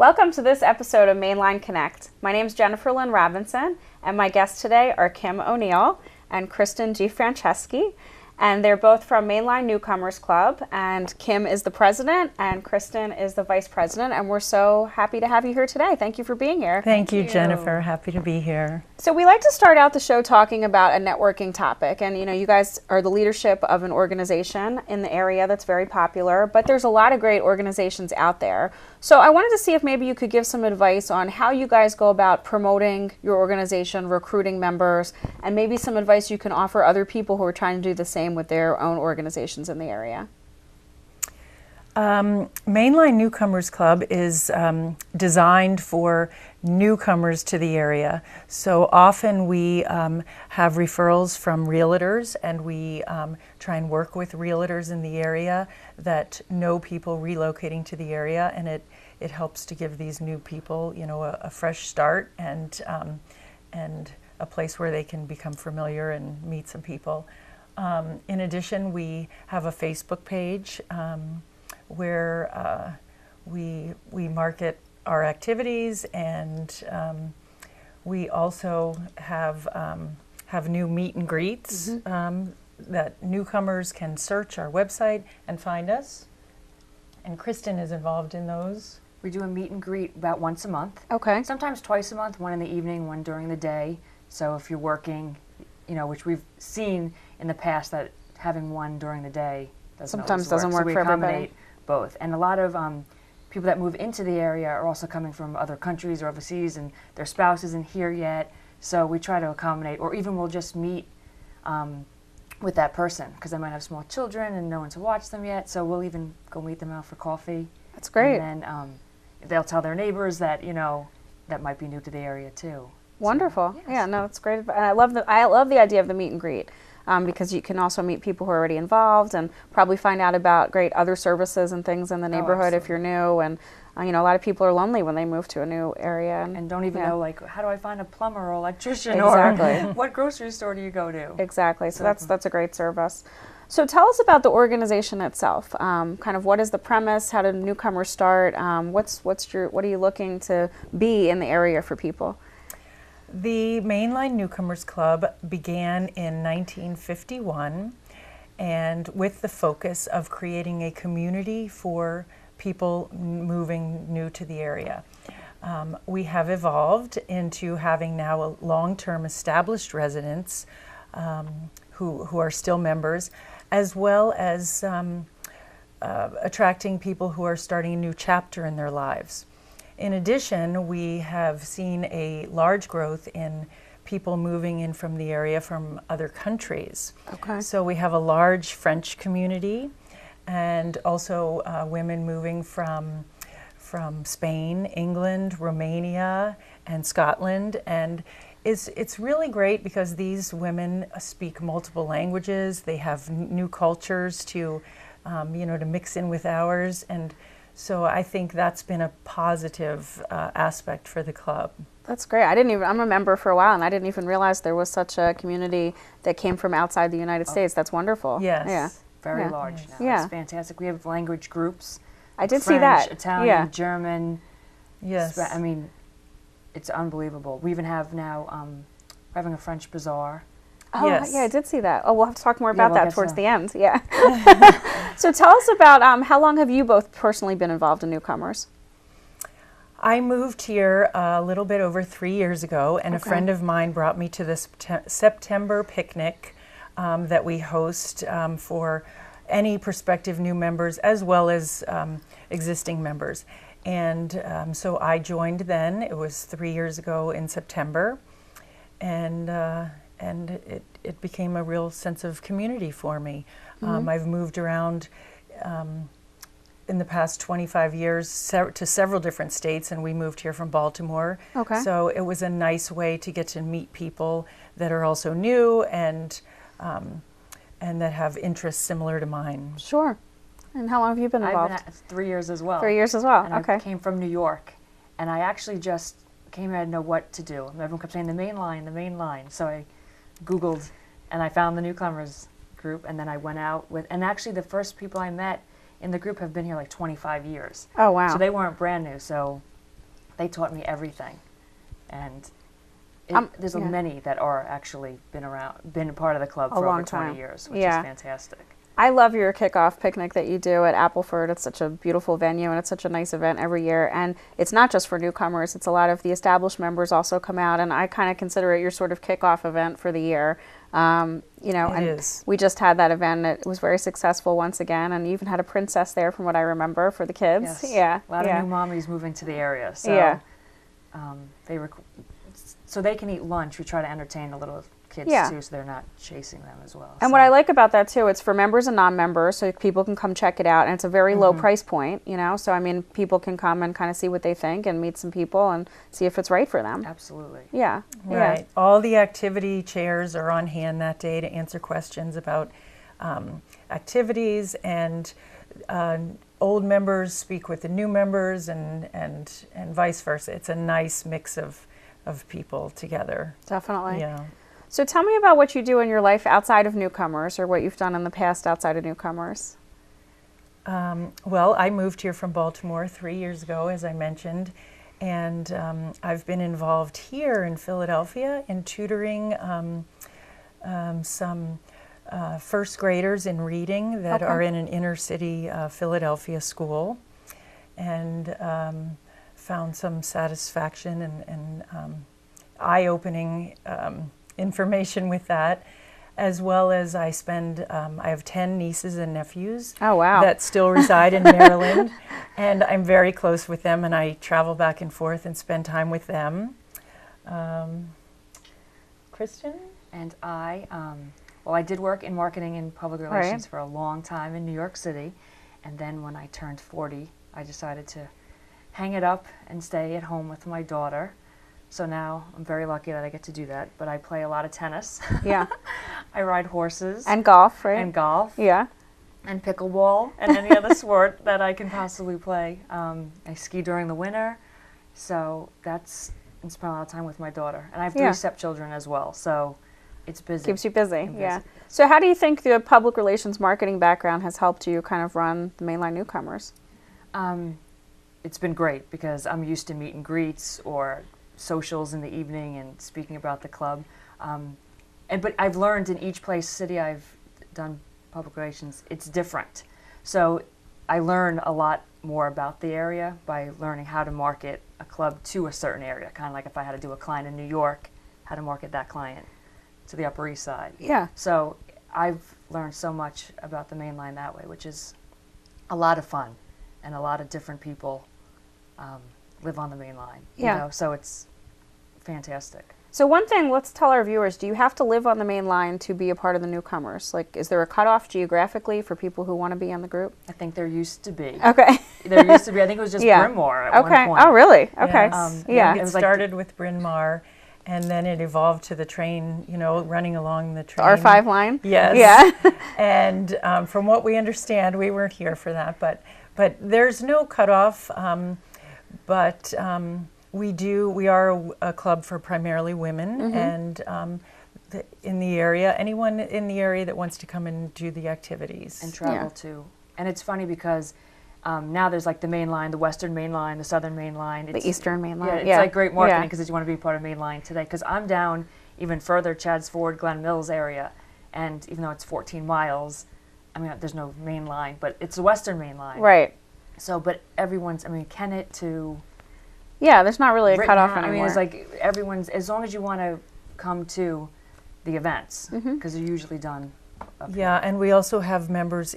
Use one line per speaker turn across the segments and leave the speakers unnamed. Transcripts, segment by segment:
Welcome to this episode of Mainline Connect. My name is Jennifer Lynn Robinson, and my guests today are Kim O'Neill and Kristen DeFranceschi. And they're both from Mainline Newcomers Club, and Kim is the president and Kristen is the vice president, and we're so happy to have you here today. Thank you for being here.
Thank you, Jennifer. Happy to be here.
So we like to start out the show talking about a networking topic, and you guys are the leadership of an organization in the area that's very popular, but there's a lot of great organizations out there. So I wanted to see if maybe you could give some advice on how you guys go about promoting your organization, recruiting members, and maybe some advice you can offer other people who are trying to do the same with their own organizations in the area.
Mainline Newcomers Club is designed for newcomers to the area. So often we have referrals from realtors, and we try and work with realtors in the area that know people relocating to the area, and it helps to give these new people, a fresh start and a place where they can become familiar and meet some people. In addition, we have a Facebook page where we market our activities, and we also have new meet and greets that newcomers can search our website and find us. And Kristen is involved in those.
We do a meet and greet about once a month.
Okay.
Sometimes twice a month, one in the evening, one during the day. So if you're working, which we've seen in the past that having one during the day
sometimes doesn't work
so
for everybody.
We accommodate both. And a lot of people that move into the area are also coming from other countries or overseas, and their spouse isn't here yet. So we try to accommodate, or even we'll just meet with that person because they might have small children and no one to watch them yet. So we'll even go meet them out for coffee.
That's great.
And then they'll tell their neighbors that that might be new to the area too.
Wonderful.
So, yes.
Yeah, no, it's great. And I love the idea of the meet and greet because you can also meet people who are already involved and probably find out about great other services and things in the neighborhood if you're new. And a lot of people are lonely when they move to a new area
and don't even know how do I find a plumber or electrician
exactly.
or what grocery store do you go to?
Exactly. So that's a great service. So tell us about the organization itself. Kind of what is the premise? How did newcomers start? What are you looking to be in the area for people?
The Mainline Newcomers Club began in 1951, and with the focus of creating a community for people moving new to the area. We have evolved into having now a long-term established residents who are still members, as well as attracting people who are starting a new chapter in their lives. In addition, we have seen a large growth in people moving in from the area from other countries.
Okay.
So we have a large French community, and also women moving from Spain, England, Romania, and Scotland. And it's really great because these women speak multiple languages. They have new cultures to mix in with ours. And so I think that's been a positive aspect for the club.
That's great. I'm a member for a while, and I didn't even realize there was such a community that came from outside the United States. That's wonderful.
Yes.
Yeah.
Very large now.
Yeah.
It's fantastic. We have language groups.
I did
French,
see that.
Italian, German.
Yes.
I mean, it's unbelievable. We even have now, we're having a French bazaar.
Oh,
yes.
Yeah, I did see that. Oh, we'll have to talk more about
we'll
that towards the end. Yeah. So tell us about how long have you both personally been involved in Newcomers?
I moved here a little bit over 3 years ago, and a friend of mine brought me to this September picnic that we host for any prospective new members as well as existing members. And so I joined then. It was 3 years ago in September, and it became a real sense of community for me. I've moved around in the past 25 years to several different states, and we moved here from Baltimore.
Okay.
So it was a nice way to get to meet people that are also new and that have interests similar to mine.
Sure. And how long have you been involved?
I've been at 3 years as well.
3 years as well.
And
Okay.
I came from New York, and I actually just came here, I didn't know what to do. Everyone kept saying the main line. So I Googled, and I found the newcomers group, and then I went out with, and actually the first people I met in the group have been here like 25 years.
Oh, wow.
So they weren't brand new, so they taught me everything. And there's
yeah.
many that are actually been a part of the club for
long
over 20
time.
years, which
Yeah.
is fantastic.
I love your kickoff picnic that you do at Appleford. It's such a beautiful venue, and it's such a nice event every year. And it's not just for newcomers. It's a lot of the established members also come out, and I kind of consider it your sort of kickoff event for the year. You know,
It
and
is.
we just had that event. It was very successful once again, and you even had a princess there from what I remember for the kids.
Yes.
Yeah.
A lot
yeah.
of new mommies moving to the area. So
Yeah.
so they can eat lunch. We try to entertain the little kids
Yeah.
too, so they're not chasing them as well.
And
so.
what I like about that too, it's for members and non-members, so people can come check it out, and it's a very low price point, you know. So I mean, people can come and kind of see what they think and meet some people and see if it's right for them.
Absolutely.
Yeah.
Right.
Yeah.
All the activity chairs are on hand that day to answer questions about activities, and old members speak with the new members, and vice versa. It's a nice mix of people together.
Definitely.
Yeah.
So tell me about what you do in your life outside of newcomers, or what you've done in the past outside of newcomers.
Well, I moved here from Baltimore 3 years ago, as I mentioned, and I've been involved here in Philadelphia in tutoring some first graders in reading that are in an inner city Philadelphia school, and found some satisfaction and eye-opening information with that, as well as I have 10 nieces and nephews
Oh, wow.
that still reside in Maryland, and I'm very close with them, and I travel back and forth and spend time with them. Kristen?
And I did work in marketing and public relations for a long time in New York City, and then when I turned 40, I decided to hang it up and stay at home with my daughter. So now I'm very lucky that I get to do that, but I play a lot of tennis.
Yeah.
I ride horses.
And golf, right?
And golf.
Yeah.
And pickleball and any other sport that I can possibly play. I ski during the winter, so I spend a lot of time with my daughter. And I have 3 stepchildren as well, so it's busy.
Keeps you busy.
Busy.
Yeah. So how do you think the public relations marketing background has helped you kind of run the mainline newcomers?
It's been great because I'm used to meet and greets or socials in the evening and speaking about the club. But I've learned in each city I've done public relations, it's different. So I learn a lot more about the area by learning how to market a club to a certain area, kind of like if I had to do a client in New York, how to market that client to the Upper East Side.
Yeah.
So I've learned so much about the main line that way, which is a lot of fun, and a lot of different people live on the main line.
Yeah.
You know? So it's fantastic.
So one thing, let's tell our viewers, do you have to live on the main line to be a part of the newcomers? Like, is there a cutoff geographically for people who want to be in the group?
I think there used to be.
Okay.
There used to be. I think it was just Bryn Mawr at one point.
Oh, really? Okay.
Yes.
Yeah.
It
was like
started with Bryn Mawr, and then it evolved to the train, running along the train.
R5 line?
Yes.
Yeah.
And from what we understand, we weren't here for that, but there's no cutoff. But we are a club for primarily women, and in the area, anyone in the area that wants to come and do the activities.
And travel too. And it's funny because now there's like the main line, the western main line, the southern main line.
The eastern main line.
Yeah, it's like great marketing because you want to be part of main line today. Because I'm down even further, Chadds Ford, Glen Mills area, and even though it's 14 miles, I mean, there's no main line, but it's the western main line.
Right.
So, but everyone's, Kennet to...
Yeah, there's not really a cutoff anymore.
it's like everyone's, as long as you want to come to the events, because they're usually done up
Yeah, and we also have members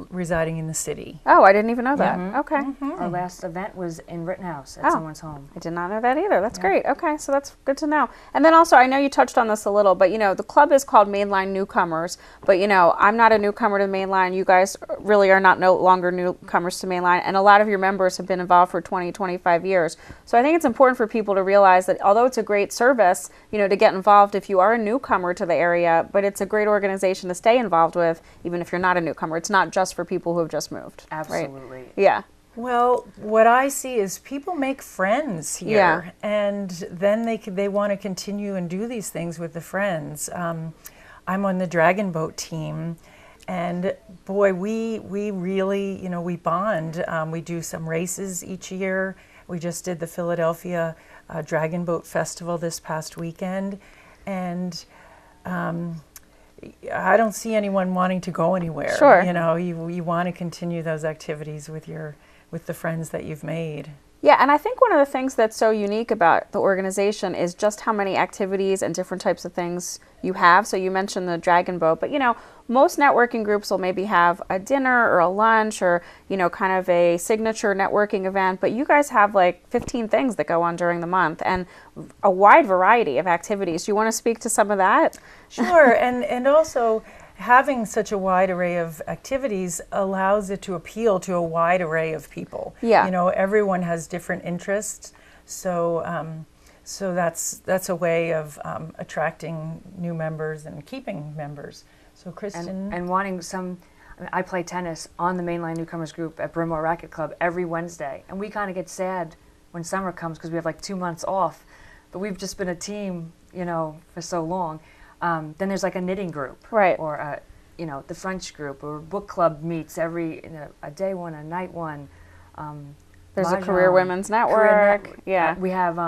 residing in the city.
Oh, I didn't even know that. Okay.
here. Our last event was in Rittenhouse at someone's home.
I did not know that either. That's great. Okay, so that's good to know. And then also, I know you touched on this a little, but the club is called Mainline Newcomers. But I'm not a newcomer to Mainline. You guys really are no longer newcomers to Mainline, and a lot of your members have been involved for 20, 25 years. So I think it's important for people to realize that although it's a great service, to get involved if you are a newcomer to the area, but it's a great organization to stay involved with, even if you're not a newcomer. It's not just for people who have just moved.
Absolutely.
Right? Yeah.
Well, what I see is people make friends here, and then they want to continue and do these things with the friends. I'm on the Dragon Boat team, and boy, we really, we bond. We do some races each year We just did the Philadelphia Dragon Boat Festival this past weekend, and I don't see anyone wanting to go anywhere.
Sure.
You know, you want to continue those activities with the friends that you've made.
Yeah, and I think one of the things that's so unique about the organization is just how many activities and different types of things you have. So you mentioned the Dragon Boat, but you know, most networking groups will maybe have a dinner or a lunch or, you know, kind of a signature networking event, but you guys have like 15 things that go on during the month and a wide variety of activities. Do you want to speak to some of that?
Sure, and also having such a wide array of activities allows it to appeal to a wide array of people.
Yeah.
You know, everyone has different interests, so so that's a way of attracting new members and keeping members. So Kristen,
and wanting some. I mean, I play tennis on the Mainline Newcomers Group at Bryn Mawr Racket Club every Wednesday, and we kind of get sad when summer comes because we have like 2 months off, but we've just been a team, you know, for so long. Then there's like a knitting group,
Right.
Or you know, the French group, or book club meets every a day one, a night one.
There's a
Mahjong,
Career Women's Network. Yeah.
We have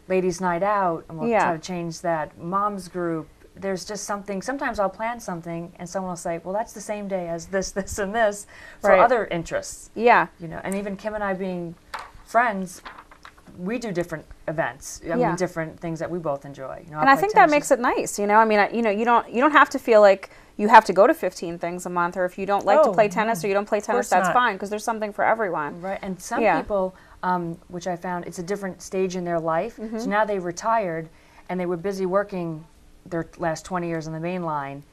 Ladies Night Out, and we'll
Yeah.
try to change that. Mom's group. There's just something. Sometimes I'll plan something, and someone will say, "Well, that's the same day as this, this, and this," for
Right.
other interests.
Yeah.
You know, and even Kim and I being friends, we do different events. I
Yeah.
mean, different things that we both enjoy. You know,
And I think that makes it nice, you know. I mean, you know, you don't have to feel like you have to go to 15 things a month, or if you don't like to
Oh,
play tennis or you don't play tennis,
course
that's
not.
fine because there's something for everyone.
Right, and some
Yeah.
people, which I found, it's a different stage in their life. So now they've retired, and they were busy working their last 20 years on the main line,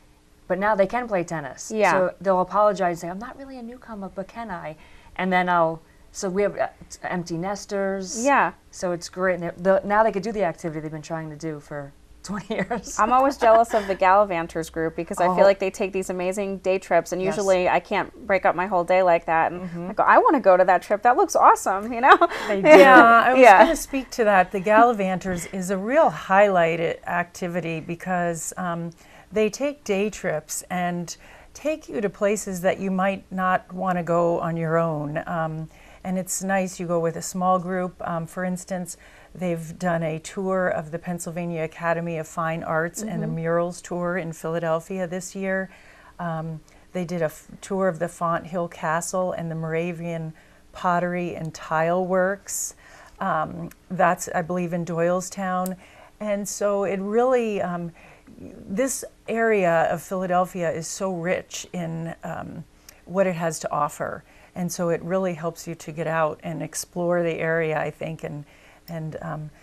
but now they can play tennis.
Yeah.
So they'll apologize and say, "I'm not really a newcomer, but can I?" And then so we have empty nesters.
Yeah.
So it's great. And now they could do the activity they've been trying to do for 20 years.
I'm always jealous of the Gallivanters group because I
Oh.
feel like they take these amazing day trips, and
Yes.
usually I can't break up my whole day like that. And I go, I want to go to that trip. That looks awesome, you know?
They do.
yeah, I was
Yeah.
going to speak to that. The Gallivanters is a real highlighted activity because they take day trips and take you to places that you might not want to go on your own. And it's nice, you go with a small group. For instance, they've done a tour of the Pennsylvania Academy of Fine Arts and a murals tour in Philadelphia this year. They did a tour of the Font Hill Castle and the Moravian Pottery and Tile Works. That's, I believe, in Doylestown. And so it really, this area of Philadelphia is so rich in what it has to offer. And so it really helps you to get out and explore the area, I think, and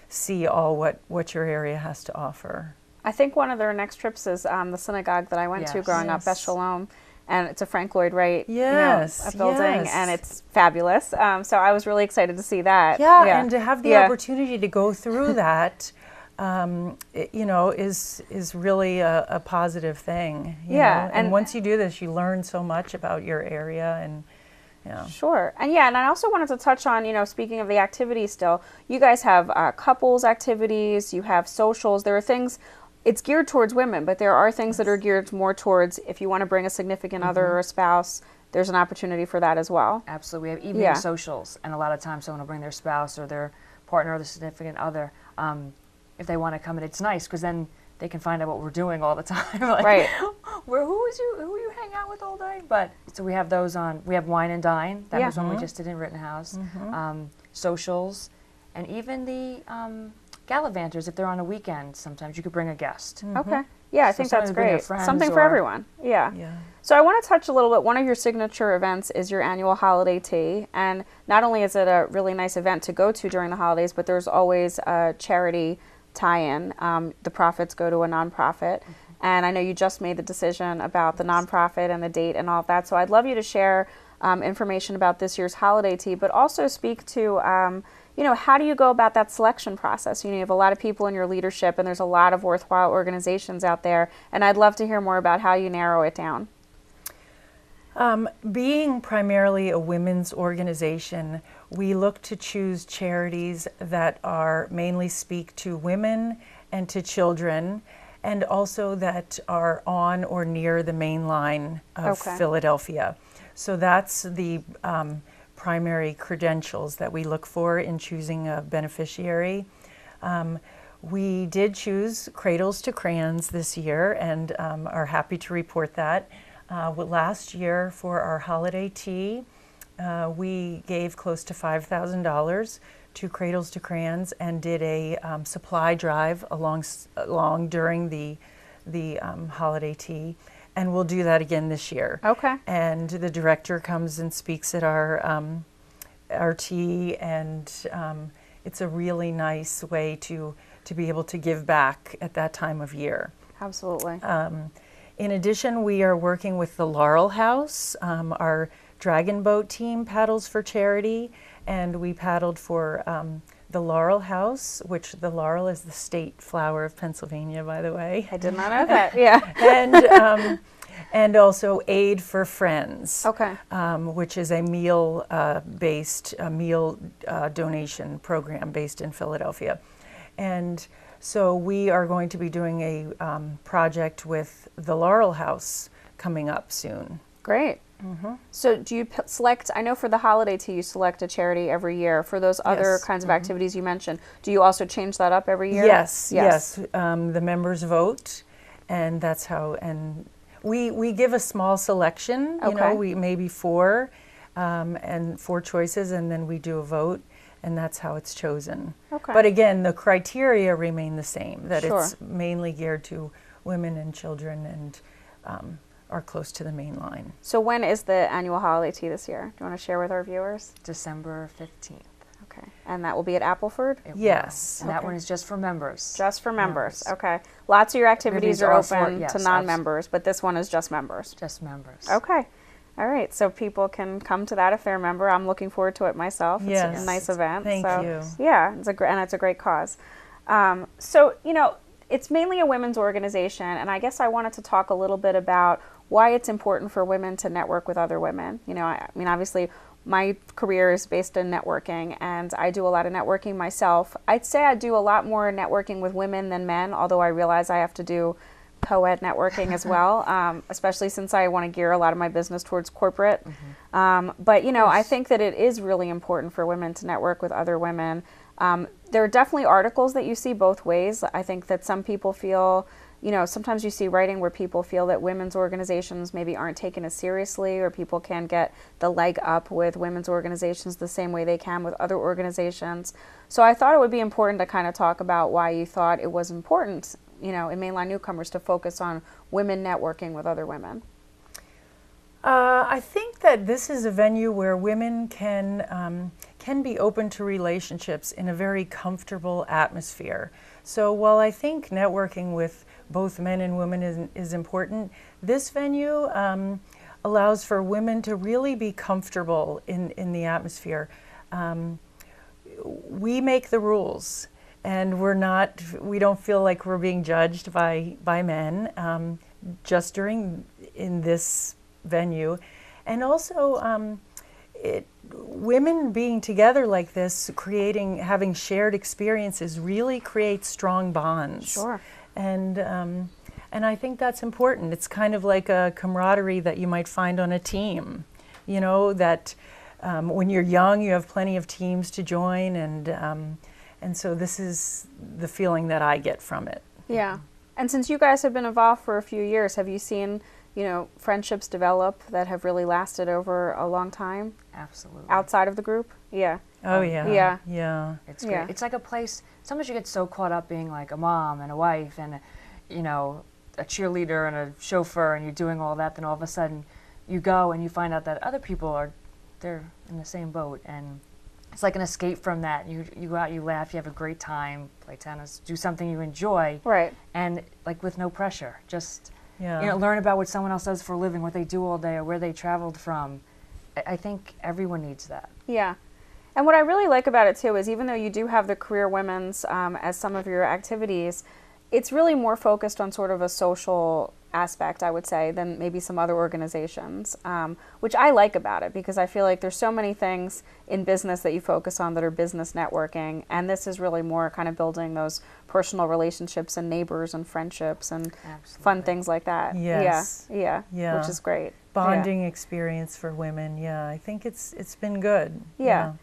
see all what your area has to offer.
I think one of their next trips is the synagogue that I went to
Yes.
growing up, Beth
Yes.
Shalom. And it's a Frank Lloyd Wright
Yes,
a building,
yes.
and it's fabulous. So I was really excited to see that.
Yeah, and to have the
Yeah.
opportunity to go through that, you know, is really a positive thing. You
Yeah,
know?
and-
and once you do this, you learn so much about your area, and yeah.
Sure. And yeah, and I also wanted to touch on, you know, speaking of the activities still, you guys have couples activities, you have socials. There are things, it's geared towards women, but there are things that are geared more towards if you want to bring a significant other or a spouse, there's an opportunity for that as well.
Absolutely. We have evening
Yeah.
socials, and a lot of times someone will bring their spouse or their partner or their significant other if they want to come. And it's nice because then they can find out what we're doing all the time. Like,
Right.
who you hang out with all day? But so we have those on. We have Wine and Dine. That
Yeah.
was one we just did in Rittenhouse. Socials, and even the Gallivanters. If they're on a weekend, sometimes you could bring a guest.
Okay. Yeah, I
So
think
sometimes
that's
bring your
great.
friends
Something for
or-
everyone. Yeah.
Yeah.
So I want to touch a little bit. One of your signature events is your annual holiday tea. And not only is it a really nice event to go to during the holidays, but there's always a charity tie-in. The profits go to a nonprofit. And I know you just made the decision about the nonprofit and the date and all of that. So I'd love you to share information about this year's holiday tea, but also speak to, you know, how do you go about that selection process? You know, you have a lot of people in your leadership, and there's a lot of worthwhile organizations out there. And I'd love to hear more about how you narrow it down.
Being primarily a women's organization, we look to choose charities that are mainly speak to women and to children, and also that are on or near the main line of
Okay.
Philadelphia. So that's the primary credentials that we look for in choosing a beneficiary. We did choose Cradles to Crayons this year and are happy to report that. Last year for our holiday tea, we gave close to $5,000 to Cradles to Crayons and did a supply drive along during the holiday tea. And we'll do that again this year.
Okay.
And the director comes and speaks at our tea, and it's a really nice way to be able to give back at that time of year.
Absolutely.
In addition, we are working with the Laurel House. Our dragon boat team paddles for charity, and we paddled for the Laurel House, which the laurel is the state flower of Pennsylvania, by the way.
I did not know that. Yeah.
And also Aid for Friends,
Okay.
which is a meal-based meal donation program based in Philadelphia. And so we are going to be doing a project with the Laurel House coming up soon.
Great. So do you select, I know for the holiday tea, you select a charity every year. For those other
Yes.
kinds of activities you mentioned, do you also change that up every year?
Yes. The members vote, and that's how, and we give a small selection, you know, we maybe four choices, and then we do a vote, and that's how it's chosen.
Okay.
But again, the criteria remain the same, that
Sure.
it's mainly geared to women and children and are close to the main line.
So when is the annual holiday tea this year? Do you want to share with our viewers?
December 15th.
Okay. And that will be at Appleford?
It will.
Yes.
And that one is just for members.
Just for members. Okay. Lots of your activities are
are for-
open
yes,
to non-members, but this one is just members.
Just members.
Okay. All right. So people can come to that if they're a member. I'm looking forward to it myself. It's
Yes.
a nice event.
Thank you.
Yeah, and it's a great cause. So, you know, it's mainly a women's organization, and I guess I wanted to talk a little bit about why it's important for women to network with other women. You know, I mean, obviously, my career is based in networking, and I do a lot of networking myself. I'd say I do a lot more networking with women than men, although I realize I have to do co-ed networking as well, especially since I want to gear a lot of my business towards corporate. But, you know, I think that it is really important for women to network with other women. There are definitely articles that you see both ways. I think that some people feel, you know, sometimes you see writing where people feel that women's organizations maybe aren't taken as seriously, or people can't get the leg up with women's organizations the same way they can with other organizations. So I thought it would be important to kind of talk about why you thought it was important, you know, in mainline newcomers to focus on women networking with other women.
I think that this is a venue where women can be open to relationships in a very comfortable atmosphere. So while I think networking with both men and women is important, this venue allows for women to really be comfortable in the atmosphere. We make the rules, and we don't feel like we're being judged by men just in this venue. And also women being together like this, having shared experiences, really creates strong bonds.
Sure.
And I think that's important. It's kind of like a camaraderie that you might find on a team, you know, that when you're young you have plenty of teams to join, and so this is the feeling that I get from it.
Yeah. And since you guys have been involved for a few years, have you seen, you know, friendships develop that have really lasted over a long time?
Absolutely.
Outside of the group? Yeah.
Oh yeah.
Yeah.
Yeah.
It's great.
Yeah.
It's like a place, sometimes you get so caught up being like a mom and a wife and, you know, a cheerleader and a chauffeur, and you're doing all that, then all of a sudden you go and you find out that other people they're in the same boat, and it's like an escape from that. You go out, you laugh, you have a great time, play tennis, do something you enjoy.
Right.
And like with no pressure, just,
Yeah.
you know, learn about what someone else does for a living, what they do all day, or where they traveled from. I think everyone needs that.
Yeah. And what I really like about it too is, even though you do have the Career Women's as some of your activities, it's really more focused on sort of a social aspect, I would say, than maybe some other organizations, which I like about it, because I feel like there's so many things in business that you focus on that are business networking, and this is really more kind of building those personal relationships and neighbors and friendships and fun things like that.
Yes.
Yeah.
Yeah.
Which is great.
bonding experience for women. Yeah, I think it's been good.
Yeah.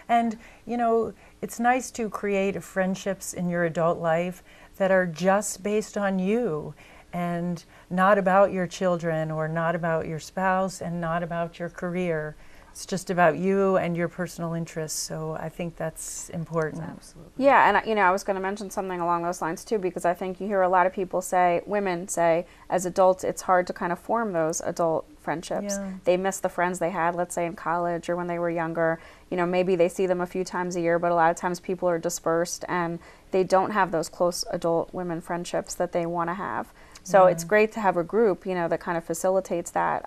And, you know, it's nice to create friendships in your adult life that are just based on you and not about your children or not about your spouse and not about your career. It's just about you and your personal interests. So I think that's important.
Absolutely.
Yeah, and you know, I was going to mention something along those lines too, because I think you hear a lot of people say, women say, as adults, it's hard to kind of form those adult friendships.
Yeah.
They miss the friends they had, let's say in college or when they were younger. You know, maybe they see them a few times a year, but a lot of times people are dispersed and they don't have those close adult women friendships that they want to have. So it's great to have a group, you know, that kind of facilitates that,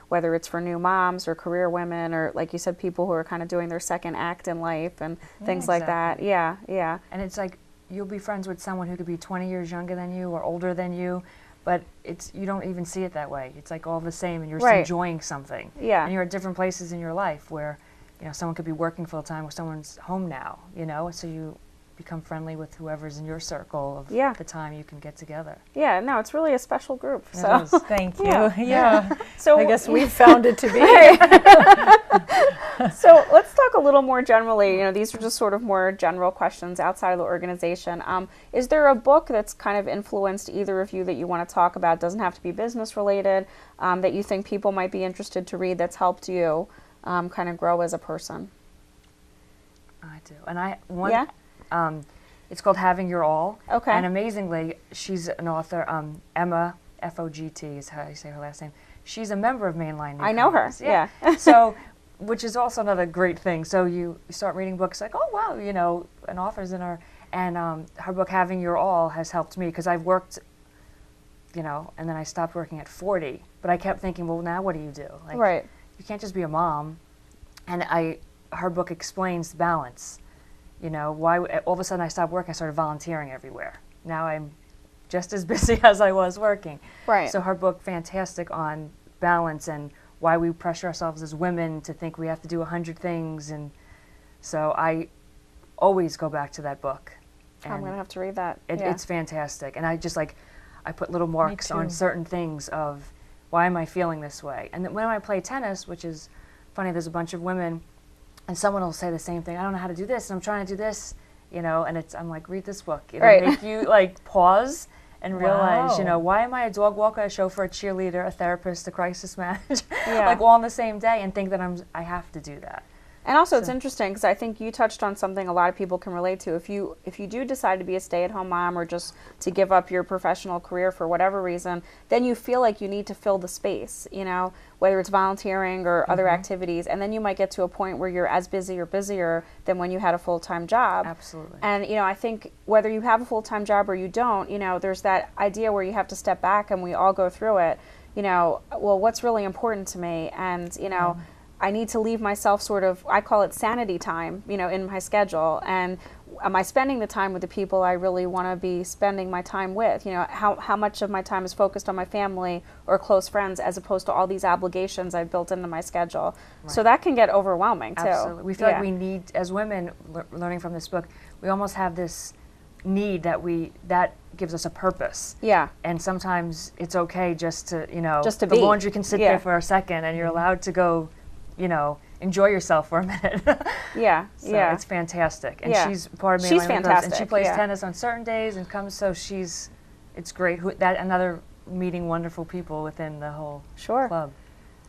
whether it's for new moms or career women or, like you said, people who are kind of doing their second act in life and things like that. Yeah, yeah.
And it's like you'll be friends with someone who could be 20 years younger than you or older than you, but you don't even see it that way. It's like all the same, and you're
Right.
enjoying something.
Yeah.
And you're at different places in your life where, you know, someone could be working full time or someone's home now, you know, so you become friendly with whoever's in your circle of
Yeah.
the time you can get together.
Yeah, no, it's really a special group.
It
So,
is.
Thank you.
Yeah.
Yeah.
so
I guess we found it to be.
So let's talk a little more generally. You know, these are just sort of more general questions outside of the organization. Is there a book that's kind of influenced either of you that you want to talk about? Doesn't have to be business related, that you think people might be interested to read that's helped you kind of grow as a person?
I do. And one,
Yeah?
it's called Having Your All.
Okay.
And amazingly, she's an author, Emma, F-O-G-T is how you say her last name. She's a member of Mainline Newcomers.
I know her, yeah.
So, which is also another great thing. So you start reading books like, oh, wow, you know, an author's in her. And her book, Having Your All, has helped me because I've worked, you know, and then I stopped working at 40. But I kept thinking, well, now what do you do? Like,
Right.
you can't just be a mom. And her book explains the balance. You know, why all of a sudden I stopped working, I started volunteering everywhere. Now I'm just as busy as I was working.
Right.
So her book, fantastic on balance and why we pressure ourselves as women to think we have to do 100 things. And so I always go back to that book.
I'm going to have to read that.
It's fantastic. And I just I put little marks on
too.
certain things of why am I feeling this way. And then when I play tennis, which is funny, there's a bunch of women and someone will say the same thing. I don't know how to do this, and I'm trying to do this, you know. And I'm like, read this book. It'll
Right.
make you like pause and realize, you
Wow.
know, why am I a dog walker, a chauffeur, a cheerleader, a therapist, a crisis manager,
Yeah.
like all on the same day, and think that I have to do that.
And also, it's interesting because I think you touched on something a lot of people can relate to. If you do decide to be a stay-at-home mom or just to give up your professional career for whatever reason, then you feel like you need to fill the space, you know, whether it's volunteering or other activities. And then you might get to a point where you're as busy or busier than when you had a full-time job.
Absolutely.
And, you know, I think whether you have a full-time job or you don't, you know, there's that idea where you have to step back, and we all go through it, you know, well, what's really important to me? And, you know, I need to leave myself sort of, I call it sanity time, you know, in my schedule. And am I spending the time with the people I really want to be spending my time with? You know, how much of my time is focused on my family or close friends as opposed to all these obligations I've built into my schedule. Right. So that can get overwhelming too.
Absolutely. We feel like we need, as women, learning from this book, we almost have this need that gives us a purpose.
Yeah.
And sometimes it's okay just to, you know,
just to
the
be.
laundry can sit there for a second and you're allowed to go, you know, enjoy yourself for a minute.
Yeah,
so it's fantastic. And she's part of me.
She's fantastic.
And she plays tennis on certain days and comes, so it's great. Another meeting wonderful people within the whole club.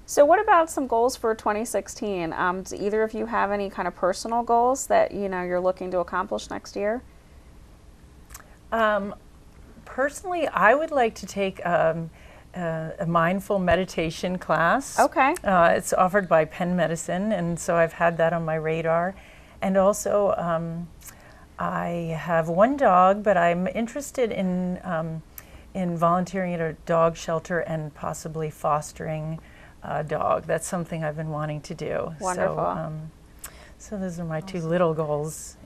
So what about some goals for 2016? Do either of you have any kind of personal goals that, you know, you're looking to accomplish next year?
Personally, I would like to take a mindful meditation class.
Okay.
It's offered by Penn Medicine, and so I've had that on my radar. And also, I have one dog, but I'm interested in volunteering at a dog shelter and possibly fostering a dog. That's something I've been wanting to do.
Wonderful.
So those are my two little goals.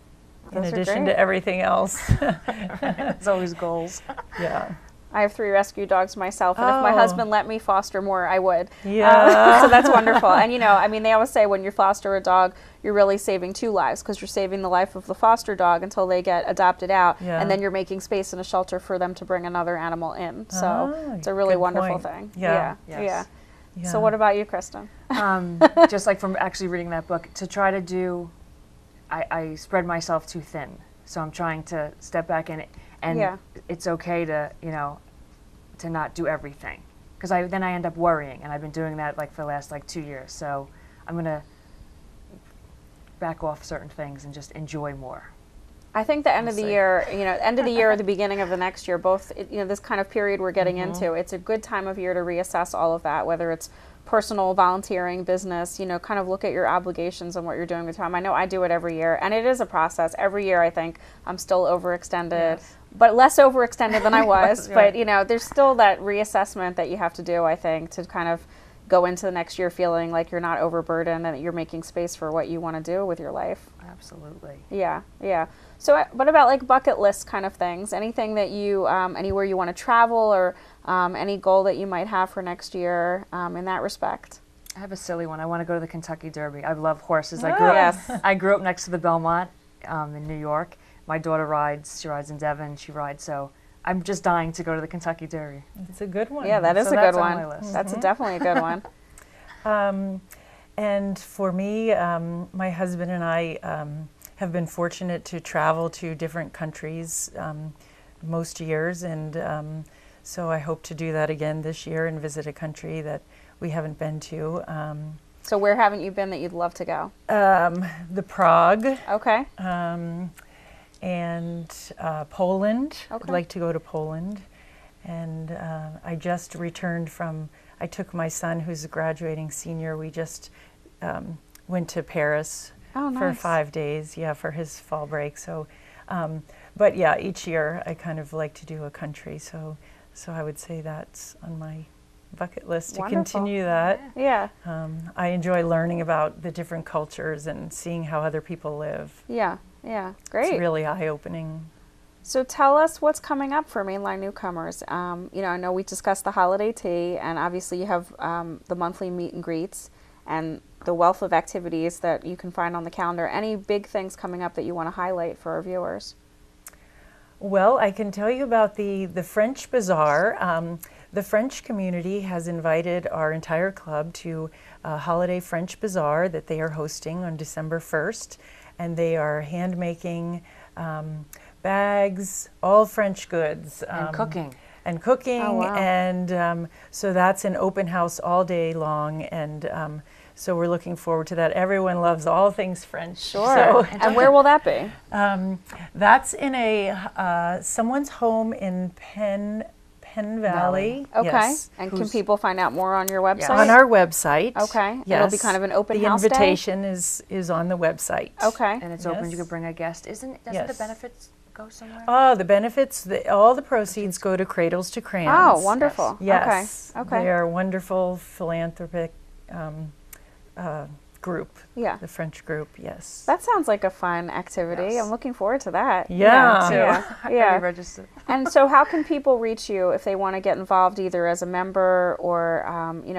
In
Those are
addition
great.
to everything else.
It's always goals.
Yeah.
I have 3 rescue dogs myself, and if my husband let me foster more, I would.
Yeah.
So that's wonderful. And, you know, I mean, they always say when you foster a dog, you're really saving 2 lives because you're saving the life of the foster dog until they get adopted out, and then you're making space in a shelter for them to bring another animal in. So it's a really
good
wonderful
point.
thing.
Yeah.
Yes.
Yeah.
So what about you, Kristen?
Just like from actually reading that book, to try to do, I spread myself too thin. So I'm trying to step back in it, and
Yeah.
it's okay to, to not do everything. Because then I end up worrying, and I've been doing that like for the last like 2 years. So I'm going to back off certain things and just enjoy more.
I think the end of the year, end of the year or the beginning of the next year, both, this kind of period we're getting into, it's a good time of year to reassess all of that, whether it's personal, volunteering, business, kind of look at your obligations and what you're doing with time. I know I do it every year, and it is a process. Every year I think I'm still overextended, but less overextended than I was. But, there's still that reassessment that you have to do, I think, to kind of go into the next year feeling like you're not overburdened and that you're making space for what you want to do with your life.
Absolutely.
Yeah, yeah. So what about like bucket list kind of things? Anything that you, anywhere you want to travel, or any goal that you might have for next year in that respect?
I have a silly one. I want to go to the Kentucky Derby. I love horses.
Yes.
I grew up next to the Belmont in New York. My daughter rides. She rides in Devon. She rides. So I'm just dying to go to the Kentucky Derby.
It's a good one.
Yeah, that is
So
a
that's
good
on
one.
my list.
That's definitely a good one.
And for me, my husband and I have been fortunate to travel to different countries most years, and so I hope to do that again this year and visit a country that we haven't been to.
So where haven't you been that you'd love to go?
The Prague.
Okay.
And Poland.
Okay.
I'd like to go to Poland. And I just returned I took my son, who's a graduating senior. We just went to Paris
Oh,
for
nice.
5 days, for his fall break. So, but yeah, each year I kind of like to do a country. So I would say that's on my bucket list to
Wonderful.
continue that.
Yeah.
I enjoy learning about the different cultures and seeing how other people live.
Yeah. Yeah. Great.
It's really eye-opening.
So tell us what's coming up for mainline newcomers. I know we discussed the holiday tea, and obviously you have the monthly meet and greets and the wealth of activities that you can find on the calendar. Any big things coming up that you want to highlight for our viewers?
Well, I can tell you about the French Bazaar. The French community has invited our entire club to a holiday French Bazaar that they are hosting on December 1st, and they are hand making bags, all French goods.
And cooking.
And cooking,
Oh, wow.
and so that's an open house all day long, and so we're looking forward to that. Everyone loves all things French.
Sure.
So,
And where will that be?
that's in someone's home in Penn Valley.
Okay.
Yes.
And can people find out more on your website?
On our website.
Okay.
Yes.
It'll be kind of an open
the
house day?
invitation is on the website.
Okay.
And it's open. You
Yes.
could bring a guest. Doesn't
Yes.
the benefits go somewhere?
Oh, the benefits, all the proceeds go to Cradles to Crayons.
Oh, wonderful.
Yes.
Okay. Okay.
They are a wonderful philanthropic group.
Yeah.
The French group, yes.
That sounds like a fun activity.
Yes.
I'm looking forward to that.
Yeah.
Yeah.
I
Yeah.
gotta be registered.
And so how can people reach you if they want to get involved either as a member or,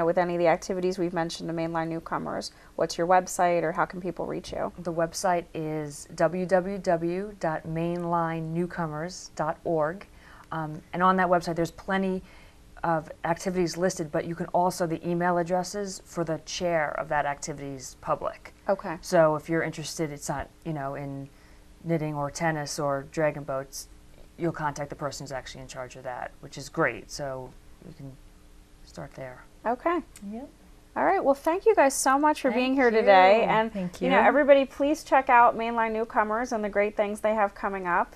with any of the activities we've mentioned to mainline newcomers? What's your website, or how can people reach you?
The website is www.mainlinenewcomers.org. And on that website, there's plenty of activities listed, but you can also, the email addresses for the chair of that activity is public.
Okay.
So if you're interested, it's not, in knitting or tennis or dragon boats, you'll contact the person who's actually in charge of that, which is great. So you can start there.
Okay.
Yep.
All right. Well, thank you guys so much for being
Thank
here today.
you.
And,
Thank
everybody, please check out Mainline Newcomers and the great things they have coming up,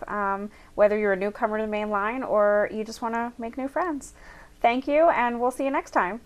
whether you're a newcomer to the Mainline or you just want to make new friends. Thank you, and we'll see you next time.